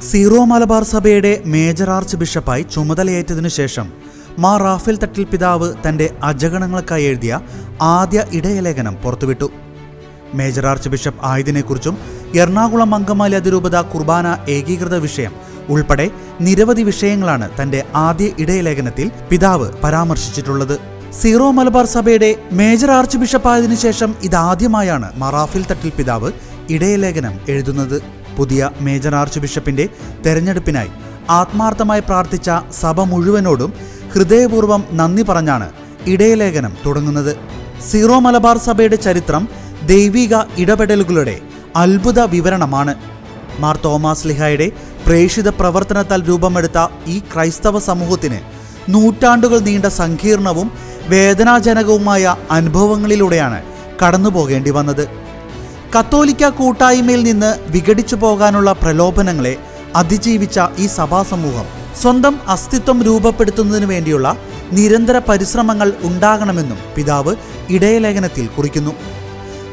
Zero Malabar സഭയുടെ major arch ബിഷപ്പായി ചുമതലയേറ്റതിനു ശേഷം മാർ റാഫേൽ തട്ടിൽ പിതാവ് തൻ്റെ അജഗണങ്ങൾക്കായി എഴുതിയ ആദ്യ ഇടയലേഖനം പുറത്തുവിട്ടു. മേജർ ആർച്ച് ബിഷപ്പ് ആയതിനെക്കുറിച്ചും എറണാകുളം അങ്കമാലി അതിരൂപത കുർബാന ഏകീകൃത വിഷയം ഉൾപ്പെടെ നിരവധി വിഷയങ്ങളാണ് തൻ്റെ ആദ്യ ഇടയലേഖനത്തിൽ പിതാവ് പരാമർശിച്ചിട്ടുള്ളത്. സീറോ മലബാർ സഭയുടെ മേജർ ആർച്ച് ബിഷപ്പായതിനു ശേഷം ഇതാദ്യമായാണ് മാർ റാഫേൽ തട്ടിൽ പിതാവ് ഇടയലേഖനം എഴുതുന്നത്. പുതിയ മേജർ ആർച്ച് ബിഷപ്പിന്റെ തെരഞ്ഞെടുപ്പിനായി ആത്മാർത്ഥമായി പ്രാർത്ഥിച്ച സഭ മുഴുവനോടും ഹൃദയപൂർവ്വം നന്ദി പറഞ്ഞാണ് ഇടയലേഖനം തുടങ്ങുന്നത്. സീറോ മലബാർ സഭയുടെ ചരിത്രം ദൈവിക ഇടപെടലുകളുടെ അത്ഭുത വിവരണമാണ്. മാർ തോമാസ് ലീഹായുടെ പ്രേഷിത പ്രവർത്തനത്താൽ രൂപമെടുത്ത ഈ ക്രൈസ്തവ സമൂഹത്തിന് നൂറ്റാണ്ടുകൾ നീണ്ട സങ്കീർണവും വേദനാജനകവുമായ അനുഭവങ്ങളിലൂടെയാണ് കടന്നുപോകേണ്ടി വന്നത്. കത്തോലിക്ക കൂട്ടായ്മയിൽ നിന്ന് വിഘടിച്ചു പോകാനുള്ള പ്രലോഭനങ്ങളെ അതിജീവിച്ച ഈ സഭാസമൂഹം സ്വന്തം അസ്തിത്വം രൂപപ്പെടുത്തുന്നതിനു വേണ്ടിയുള്ള നിരന്തര പരിശ്രമങ്ങൾ ഉണ്ടാകണമെന്നും പിതാവ് ഇടയലേഖനത്തിൽ കുറിക്കുന്നു.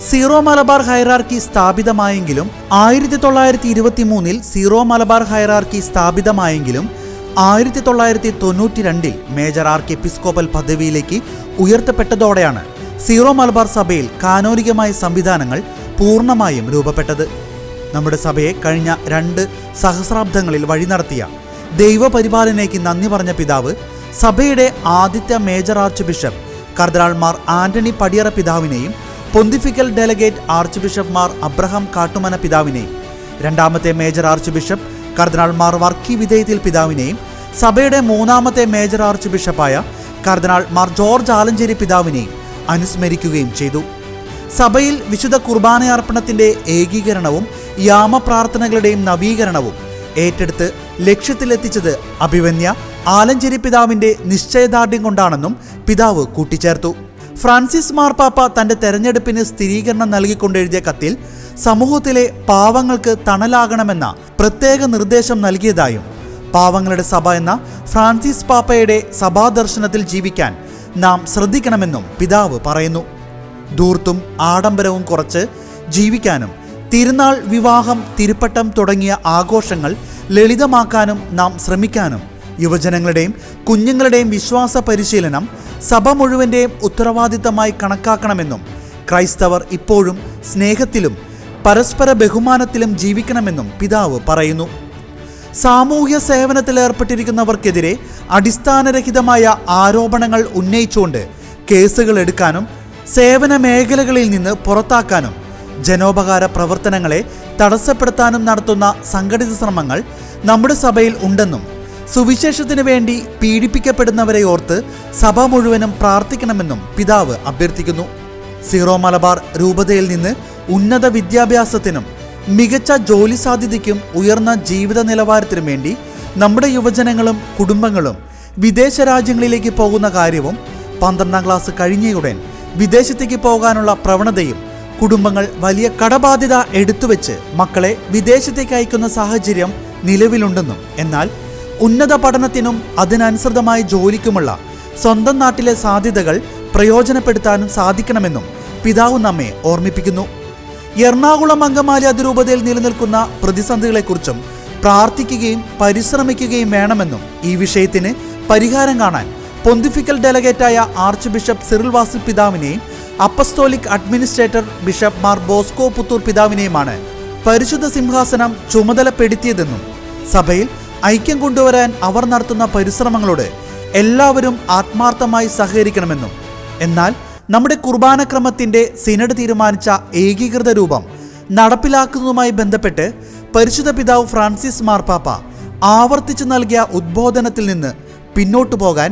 സീറോ മലബാർ ഹൈറാർക്കി സ്ഥാപിതമായെങ്കിലും 1923 സീറോ മലബാർ ഹൈറാർക്കി സ്ഥാപിതമായെങ്കിലും 1992 മേജർ ആർക്കി എപ്പിസ്കോപ്പൽ പദവിയിലേക്ക് ഉയർത്തപ്പെട്ടതോടെയാണ് സീറോ മലബാർ സഭയിൽ കാനോനികമായ സംവിധാനങ്ങൾ പൂർണ്ണമായും രൂപപ്പെട്ടത്. നമ്മുടെ സഭയെ കഴിഞ്ഞ 2 സഹസ്രാബ്ദങ്ങളിൽ വഴി നടത്തിയ ദൈവപരിപാലനയ്ക്ക് നന്ദി പറഞ്ഞ പിതാവ് സഭയുടെ ആദ്യത്തെ മേജർ ആർച്ച് ബിഷപ്പ് കർദിനാൾ മാർ ആന്റണി പടിയറ പിതാവിനെയും pontifical delegate arch bishop Mar Abraham Kattumana പിതാവിനെയും രണ്ടാമത്തെ മേജർ ആർച്ച് ബിഷപ്പ് കർദിനാൾ മാർ വർക്കി വിധേയത്തിൽ പിതാവിനെയും സഭയുടെ 3ാമത്തെ മേജർ ആർച്ച് ബിഷപ്പായ കർദിനാൾ മാർ ജോർജ് ആലഞ്ചേരി പിതാവിനെയും അനുസ്മരിക്കുകയും ചെയ്തു. സഭയിൽ വിശുദ്ധ കുർബാനയർപ്പണത്തിന്റെ ഏകീകരണവും യാമപ്രാർത്ഥനകളുടെയും നവീകരണവും ഏറ്റെടുത്ത് ലക്ഷ്യത്തിലെത്തിച്ചത് അഭിവന്യ ആലഞ്ചേരി പിതാവിന്റെ നിശ്ചയദാർഢ്യം കൊണ്ടാണെന്നും പിതാവ് കൂട്ടിച്ചേർത്തു. ഫ്രാൻസിസ് മാർപ്പാപ്പ തന്റെ തെരഞ്ഞെടുപ്പിന് സ്ഥിരീകരണം നൽകിക്കൊണ്ടെഴുതിയ കത്തിൽ സമൂഹത്തിലെ പാവങ്ങൾക്ക് തണലാകണമെന്ന പ്രത്യേക നിർദ്ദേശം നൽകിയതായും പാവങ്ങളുടെ സഭ എന്ന ഫ്രാൻസിസ് പാപ്പയുടെ സഭാദർശനത്തിൽ ജീവിക്കാൻ നാം ശ്രദ്ധിക്കണമെന്നും പിതാവ് പറയുന്നു. ധൂർത്തും ആഡംബരവും കുറച്ച് ജീവിക്കാനും തിരുനാൾ, വിവാഹം, തിരുപ്പട്ടം തുടങ്ങിയ ആഘോഷങ്ങൾ ലളിതമാക്കാനും നാം ശ്രമിക്കാനും യുവജനങ്ങളുടെയും കുഞ്ഞുങ്ങളുടെയും വിശ്വാസ പരിശീലനം സഭ മുഴുവൻ്റെയും ഉത്തരവാദിത്തമായി കണക്കാക്കണമെന്നും ക്രൈസ്തവർ ഇപ്പോഴും സ്നേഹത്തിലും പരസ്പര ബഹുമാനത്തിലും ജീവിക്കണമെന്നും പിതാവ് പറയുന്നു. സാമൂഹ്യ സേവനത്തിലേർപ്പെട്ടിരിക്കുന്നവർക്കെതിരെ അടിസ്ഥാനരഹിതമായ ആരോപണങ്ങൾ ഉന്നയിച്ചുകൊണ്ട് കേസുകൾ എടുക്കാനും സേവന മേഖലകളിൽ നിന്ന് പുറത്താക്കാനും ജനോപകാര പ്രവർത്തനങ്ങളെ തടസ്സപ്പെടുത്താനും നടത്തുന്ന സംഘടിത ശ്രമങ്ങൾ നമ്മുടെ സഭയിൽ ഉണ്ടെന്നും സുവിശേഷത്തിനു വേണ്ടി പീഡിപ്പിക്കപ്പെടുന്നവരെ ഓർത്ത് സഭ മുഴുവനും പ്രാർത്ഥിക്കണമെന്നും പിതാവ് അഭ്യർത്ഥിക്കുന്നു. സീറോ മലബാർ രൂപതയിൽ നിന്ന് ഉന്നത വിദ്യാഭ്യാസത്തിനും മികച്ച ജോലി സാധ്യതയ്ക്കും ഉയർന്ന ജീവിത നിലവാരത്തിനും വേണ്ടി നമ്മുടെ യുവജനങ്ങളും കുടുംബങ്ങളും വിദേശ രാജ്യങ്ങളിലേക്ക് പോകുന്ന കാര്യവും 12ാം ക്ലാസ് കഴിഞ്ഞയുടൻ വിദേശത്തേക്ക് പോകാനുള്ള പ്രവണതയും കുടുംബങ്ങൾ വലിയ കടബാധ്യത എടുത്തുവെച്ച് മക്കളെ വിദേശത്തേക്ക് അയക്കുന്ന സാഹചര്യം നിലവിലുണ്ടെന്നും എന്നാൽ ഉന്നത പഠനത്തിനും അതിനനുസൃതമായ ജോലിക്കുമുള്ള സ്വന്തം നാട്ടിലെ സാധ്യതകൾ പ്രയോജനപ്പെടുത്താനും സാധിക്കണമെന്നും പിതാവ് നമ്മെ ഓർമ്മിപ്പിക്കുന്നു. എറണാകുളം അങ്കമാലി അതിരൂപതയിൽ നിലനിൽക്കുന്ന പ്രതിസന്ധികളെക്കുറിച്ചും പ്രാർത്ഥിക്കുകയും പരിശ്രമിക്കുകയും വേണമെന്നും ഈ വിഷയത്തിന് പരിഹാരം കാണാൻ പൊന്തിഫിക്കൽ ഡെലഗേറ്റായ ആർച്ച് ബിഷപ്പ് സിറിൽ വാസിൽ പിതാവിനെയും apostolic administrator bishop Mar Bosco Puthur പിതാവിനെയുമാണ് പരിശുദ്ധ സിംഹാസനം ചുമതലപ്പെടുത്തിയതെന്നും സഭയിൽ ഐക്യം കൊണ്ടുവരാൻ അവർ നടത്തുന്ന പരിശ്രമങ്ങളോട് എല്ലാവരും ആത്മാർത്ഥമായി സഹകരിക്കണമെന്നും എന്നാൽ നമ്മുടെ കുർബാനക്രമത്തിന്റെ സിനഡ് തീരുമാനിച്ച ഏകീകൃത രൂപം നടപ്പിലാക്കുന്നതുമായി ബന്ധപ്പെട്ട് പരിശുദ്ധ പിതാവ് ഫ്രാൻസിസ് മാർപ്പാപ്പ ആവർത്തിച്ചു നൽകിയ ഉദ്ബോധനത്തിൽ നിന്ന് പിന്നോട്ടു പോകാൻ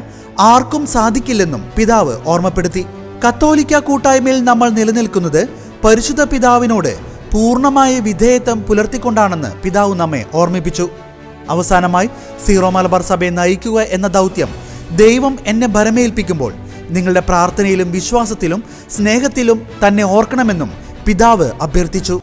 ആർക്കും സാധിക്കില്ലെന്നും പിതാവ് ഓർമ്മപ്പെടുത്തി. കത്തോലിക്ക കൂട്ടായ്മയിൽ നമ്മൾ നിലനിൽക്കുന്നത് പരിശുദ്ധ പിതാവിനോട് പൂർണ്ണമായ വിധേയത്വം പുലർത്തിക്കൊണ്ടാണെന്ന് പിതാവ് നമ്മെ ഓർമ്മിപ്പിച്ചു. അവസാനമായി സീറോ മലബാർ സഭയെ നയിക്കുക എന്ന ദൗത്യം ദൈവം എന്നെ ഭരമേൽപ്പിക്കുമ്പോൾ നിങ്ങളുടെ പ്രാർത്ഥനയിലും വിശ്വാസത്തിലും സ്നേഹത്തിലും തന്നെ ഓർക്കണമെന്നും പിതാവ് അഭ്യർത്ഥിച്ചു.